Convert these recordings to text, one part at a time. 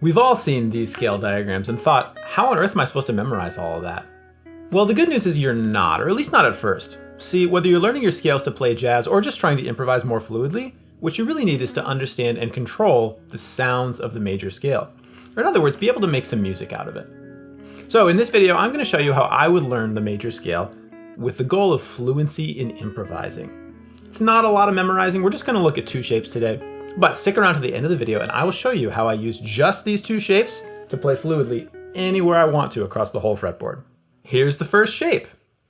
We've all seen these scale diagrams and thought, how on earth am I supposed to memorize all of that? Well, the good news is you're not, or at least not at first. See, whether you're learning your scales to play jazz or just trying to improvise more fluidly, what you really need is to understand and control the sounds of the major scale. Or in other words, be able to make some music out of it. So in this video, I'm going to show you how I would learn the major scale with the goal of fluency in improvising. It's not a lot of memorizing, we're just going to look at two shapes today. But stick around to the end of the video and I will show you how I use just these two shapes to play fluidly anywhere I want to across the whole fretboard. Here's the first shape.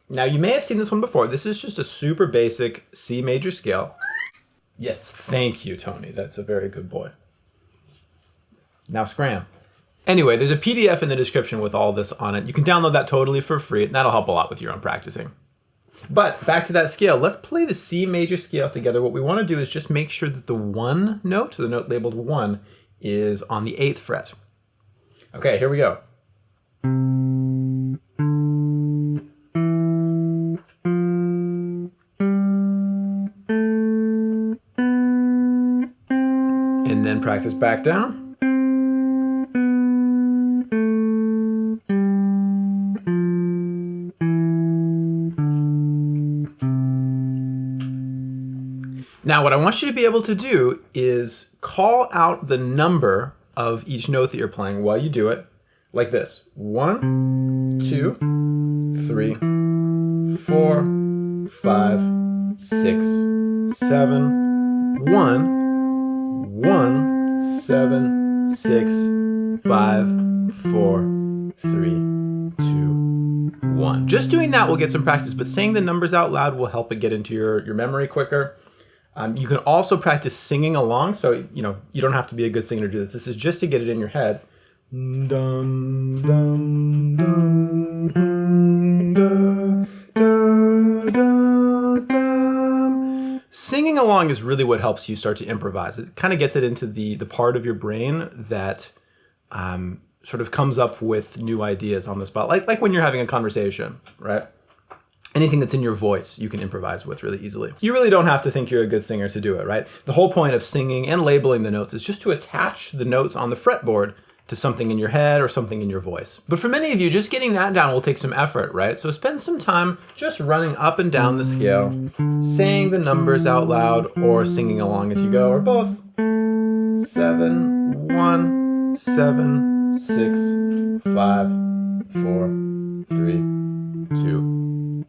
Now you may have seen this one before. This is just a super basic C major scale. Yes, thank you, Tony. That's a very good boy. Now scram. Anyway, there's a PDF in the description with all this on it. You can download that totally for free, and that'll help a lot with your own practicing. But back to that scale, let's play the C major scale together. What we want to do is just make sure that the one note, the note labeled 1, is on the 8th fret. Okay, here we go. And then practice back down. Now, what I want you to be able to do is call out the number of each note that you're playing while you do it, like this. 1, 2, 3, 4, 5, 6, 7, 1, 1, 7, 6, 5, 4, 3, 2, 1. Just doing that will get some practice, but saying the numbers out loud will help it get into your memory quicker. You can also practice singing along, so you don't have to be a good singer to do this. This is just to get it in your head. Dum, dum, dum, da, da, dum. Singing along is really what helps you start to improvise. It kind of gets it into the part of your brain that sort of comes up with new ideas on the spot, like when you're having a conversation, right? Anything that's in your voice, you can improvise with really easily. You really don't have to think you're a good singer to do it, right? The whole point of singing and labeling the notes is just to attach the notes on the fretboard to something in your head or something in your voice. But for many of you, just getting that down will take some effort, right? So spend some time just running up and down the scale, saying the numbers out loud or singing along as you go, or both. 7, 1, 7, 6, 5, 4, 3, 2,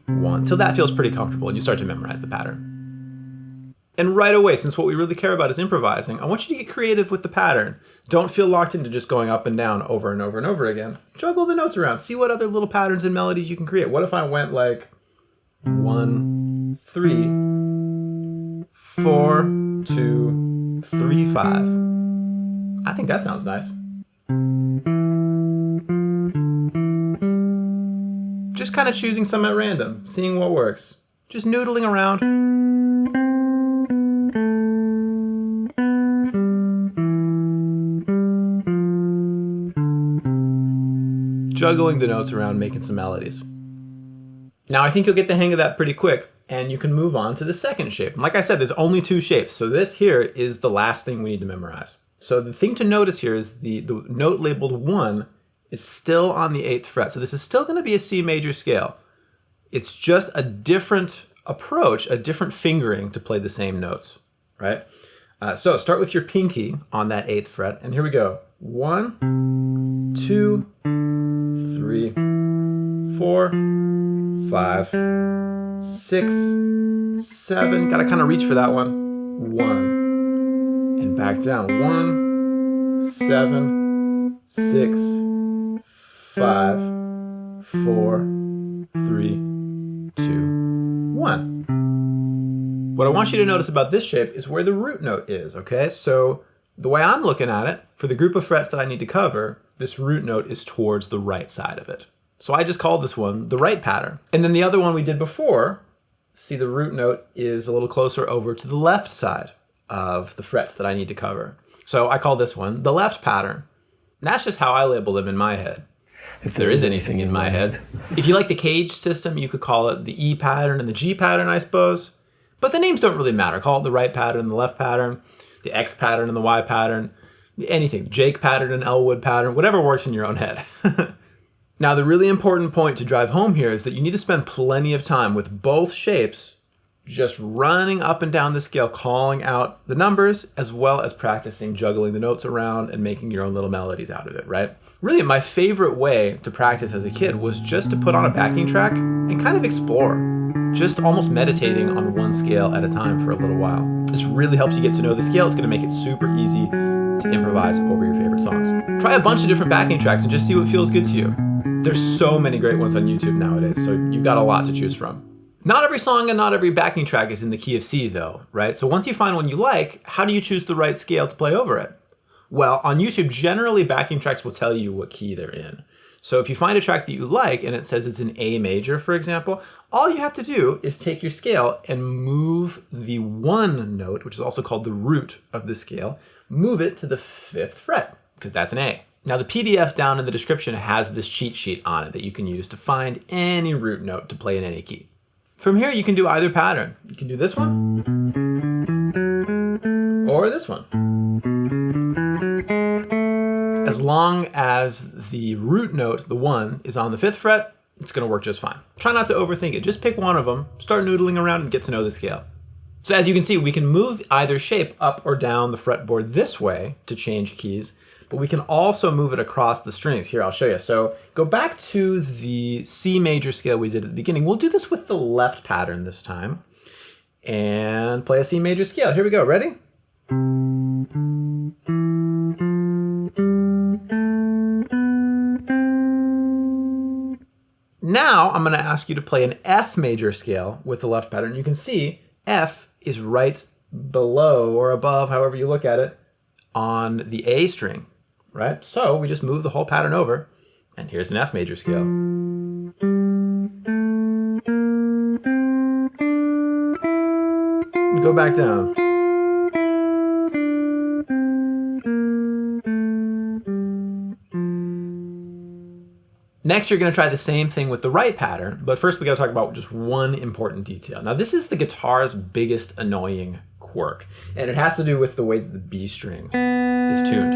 1, till that feels pretty comfortable and you start to memorize the pattern. And right away, since what we really care about is improvising, I want you to get creative with the pattern. Don't feel locked into just going up and down over and over and over again. Juggle the notes around. See what other little patterns and melodies you can create. What if I went like 1, 3, 4, 2, 3, 5. I think that sounds nice. Just kind of choosing some at random, seeing what works. Just noodling around. Juggling the notes around, making some melodies. Now I think you'll get the hang of that pretty quick, and you can move on to the second shape. And like I said, there's only two shapes, so this here is the last thing we need to memorize. So the thing to notice here is the note labeled 1 is still on the 8th fret. So this is still going to be a C major scale. It's just a different approach, a different fingering to play the same notes, right? So start with your pinky on that 8th fret, and here we go. 1, 2, 3, 4, 5, 6, 7. Gotta kind of reach for that one. 1. And back down. 1, 7, 6, 5, 4, 3, 2, 1. What I want you to notice about this shape is where the root note is, okay? So the way I'm looking at it, for the group of frets that I need to cover, this root note is towards the right side of it. So I just call this one the right pattern. And then the other one we did before, see the root note is a little closer over to the left side of the frets that I need to cover. So I call this one the left pattern. And that's just how I label them in my head, if there is anything in my head. If you like the cage system, you could call it the E pattern and the G pattern, I suppose. But the names don't really matter. Call it the right pattern, the left pattern, the X pattern and the Y pattern. Anything, Jake pattern, an Elwood pattern, whatever works in your own head. Now, the really important point to drive home here is that you need to spend plenty of time with both shapes just running up and down the scale, calling out the numbers, as well as practicing juggling the notes around and making your own little melodies out of it, right? Really, my favorite way to practice as a kid was just to put on a backing track and kind of explore, just almost meditating on one scale at a time for a little while. This really helps you get to know the scale. It's going to make it super easy to improvise over your favorite songs. Try a bunch of different backing tracks and just see what feels good to you. There's so many great ones on YouTube nowadays, so you've got a lot to choose from. Not every song and not every backing track is in the key of C though, right? So once you find one you like, how do you choose the right scale to play over it? Well, on YouTube, generally backing tracks will tell you what key they're in. So if you find a track that you like and it says it's in A major, for example, all you have to do is take your scale and move the one note, which is also called the root of the scale, move it to the 5th fret, because that's an A. Now the PDF down in the description has this cheat sheet on it that you can use to find any root note to play in any key. From here, you can do either pattern. You can do this one, or this one. As long as the root note, the 1, is on the 5th fret, it's gonna work just fine. Try not to overthink it. Just pick one of them, start noodling around and get to know the scale. So as you can see, we can move either shape up or down the fretboard this way to change keys, but we can also move it across the strings. Here, I'll show you. So go back to the C major scale we did at the beginning. We'll do this with the left pattern this time and play a C major scale. Here we go, ready? Now I'm gonna ask you to play an F major scale with the left pattern. You can see F is right below or above, however you look at it, on the A string, right? So we just move the whole pattern over, and here's an F major scale. Go back down. Next, you're going to try the same thing with the right pattern, but first we got to talk about just one important detail. Now, this is the guitar's biggest annoying quirk, and it has to do with the way that the B string is tuned.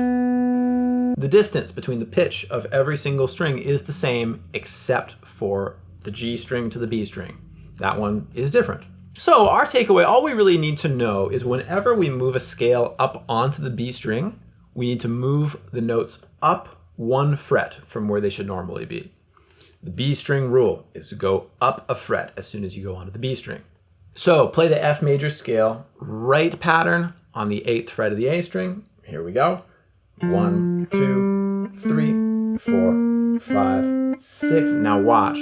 The distance between the pitch of every single string is the same except for the G string to the B string. That one is different. So our takeaway, all we really need to know is whenever we move a scale up onto the B string, we need to move the notes up 1 fret from where they should normally be. The B string rule is to go up a fret as soon as you go onto the B string. So play the F major scale, right pattern on the 8th fret of the A string. Here we go. 1, 2, 3, 4, 5, 6. Now watch,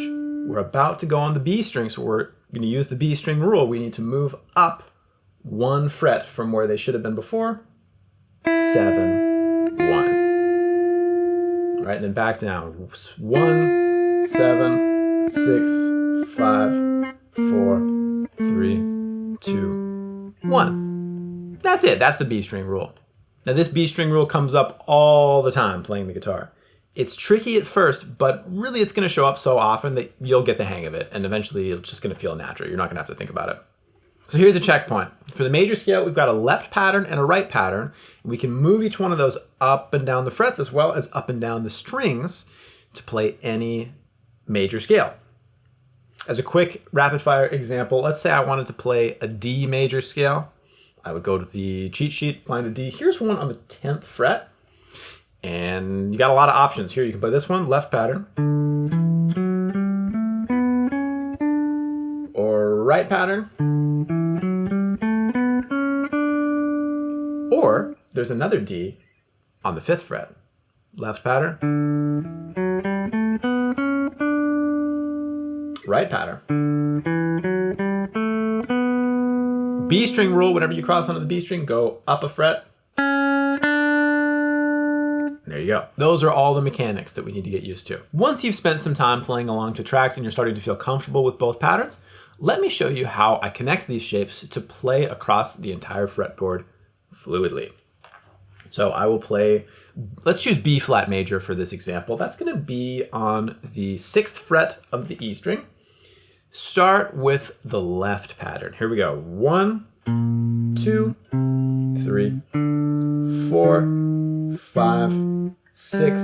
we're about to go on the B string, so we're going to use the B string rule. We need to move up 1 fret from where they should have been before. 7, 1. Right, and then back down. 1, 7, 6, 5, 4, 3, 2, 1. That's it. That's the B string rule. Now this B string rule comes up all the time playing the guitar. It's tricky at first, but really it's going to show up so often that you'll get the hang of it, and eventually it's just going to feel natural. You're not going to have to think about it. So here's a checkpoint. For the major scale, we've got a left pattern and a right pattern. We can move each one of those up and down the frets as well as up and down the strings to play any major scale. As a quick rapid fire example, let's say I wanted to play a D major scale. I would go to the cheat sheet, find a D. Here's one on the 10th fret. And you got a lot of options. Here you can play this one, left pattern. Or right pattern. Or there's another D on the 5th fret. Left pattern. Right pattern. B string rule, whenever you cross onto the B string, go up a fret. There you go. Those are all the mechanics that we need to get used to. Once you've spent some time playing along to tracks and you're starting to feel comfortable with both patterns, let me show you how I connect these shapes to play across the entire fretboard fluidly. So I will play, let's choose B flat major for this example. That's going to be on the 6th fret of the E string. Start with the left pattern. Here we go. 1, 2, 3, 4, 5, 6,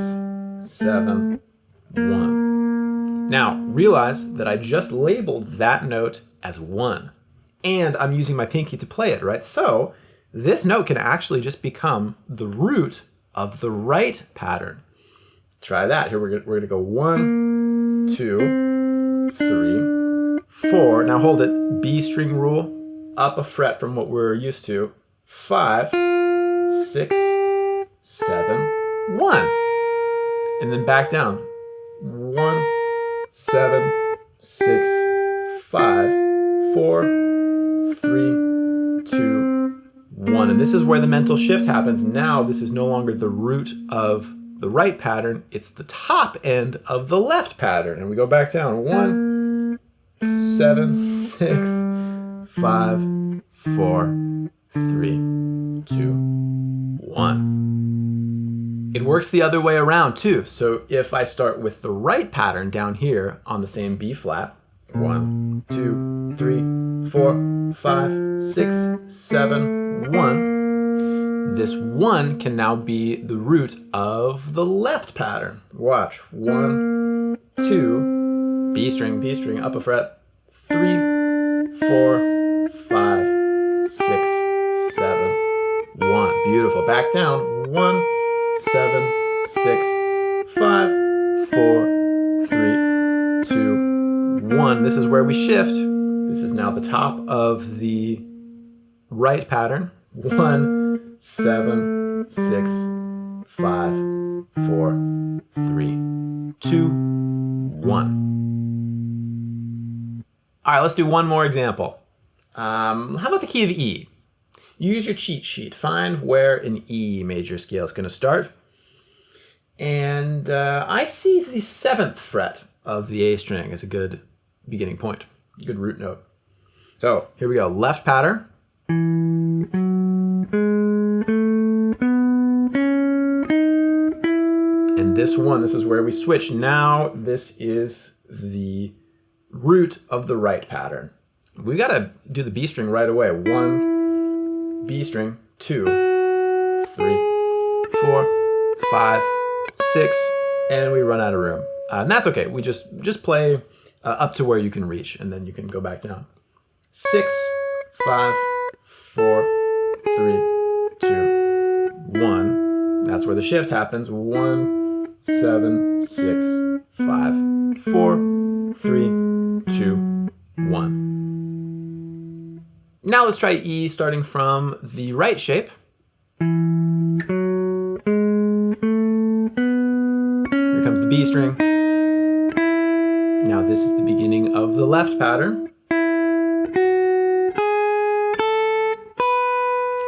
7, 1. Now, realize that I just labeled that note as 1. And I'm using my pinky to play it, right? So this note can actually just become the root of the right pattern. Try that. Here we're going to go 1, 2, 3, 4. Now hold it. B string rule. Up a fret from what we're used to. 5, 6, 7, 1. And then back down. 1, 7, 6, 5, 4, 3, 2, 1. And this is where the mental shift happens. Now this is no longer the root of the right pattern. It's the top end of the left pattern. And we go back down. 1, 7, 6, 5, 4, 3, 2, 1. It works the other way around too. So if I start with the right pattern down here on the same B flat, 1, 2, 3, 4, 5, 6, 7, 1. This 1 can now be the root of the left pattern. Watch. 1, 2, B string, up a fret, 3, 4, 5, 6, 7, 1. Beautiful. Back down. 1, 7, 6, 5, 4, 3, 2, 1. This is where we shift. This is now the top of the right pattern. 1, 7, 6, 5, 4, 3, 2, 1. All right, let's do one more example. How about the key of E? Use your cheat sheet. Find where an E major scale is going to start. And I see the 7th fret of the A string as a good beginning point, a good root note. So here we go. Left pattern. And this one, this is where we switch. Now this is the root of the right pattern. We got to do the B string right away. 1, B string, 2, 3, 4, 5, 6, and we run out of room. And that's okay. We just play up to where you can reach, and then you can go back down. 6, 5, 4, 3, 2, 1. That's where the shift happens. 1, 7, 6, 5, 4, 3, 2, 1. Now let's try E starting from the right shape. Here comes the B string. Now this is the beginning of the left pattern.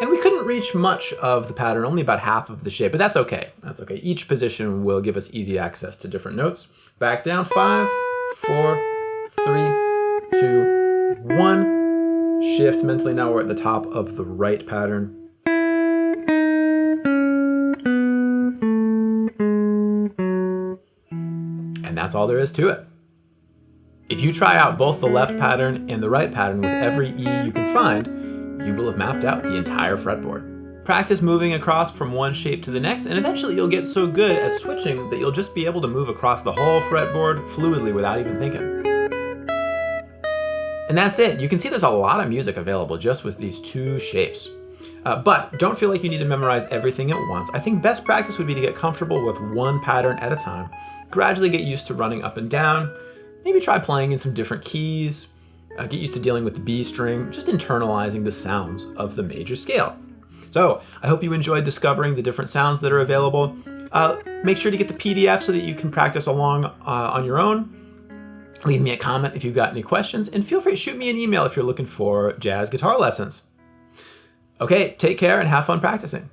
And we couldn't reach much of the pattern, only about half of the shape, but that's okay. That's okay. Each position will give us easy access to different notes. Back down, 5, 4, 3, 2, 1. Shift mentally. Now we're at the top of the right pattern. And that's all there is to it. If you try out both the left pattern and the right pattern with every E you can find, you will have mapped out the entire fretboard. Practice moving across from one shape to the next, and eventually you'll get so good at switching that you'll just be able to move across the whole fretboard fluidly without even thinking. And that's it. You can see there's a lot of music available just with these two shapes. But don't feel like you need to memorize everything at once. I think best practice would be to get comfortable with one pattern at a time, gradually get used to running up and down, maybe try playing in some different keys, get used to dealing with the B string, just internalizing the sounds of the major scale. So I hope you enjoyed discovering the different sounds that are available. Make sure to get the PDF so that you can practice along on your own. Leave me a comment if you've got any questions, and feel free to shoot me an email if you're looking for jazz guitar lessons. Okay, take care and have fun practicing.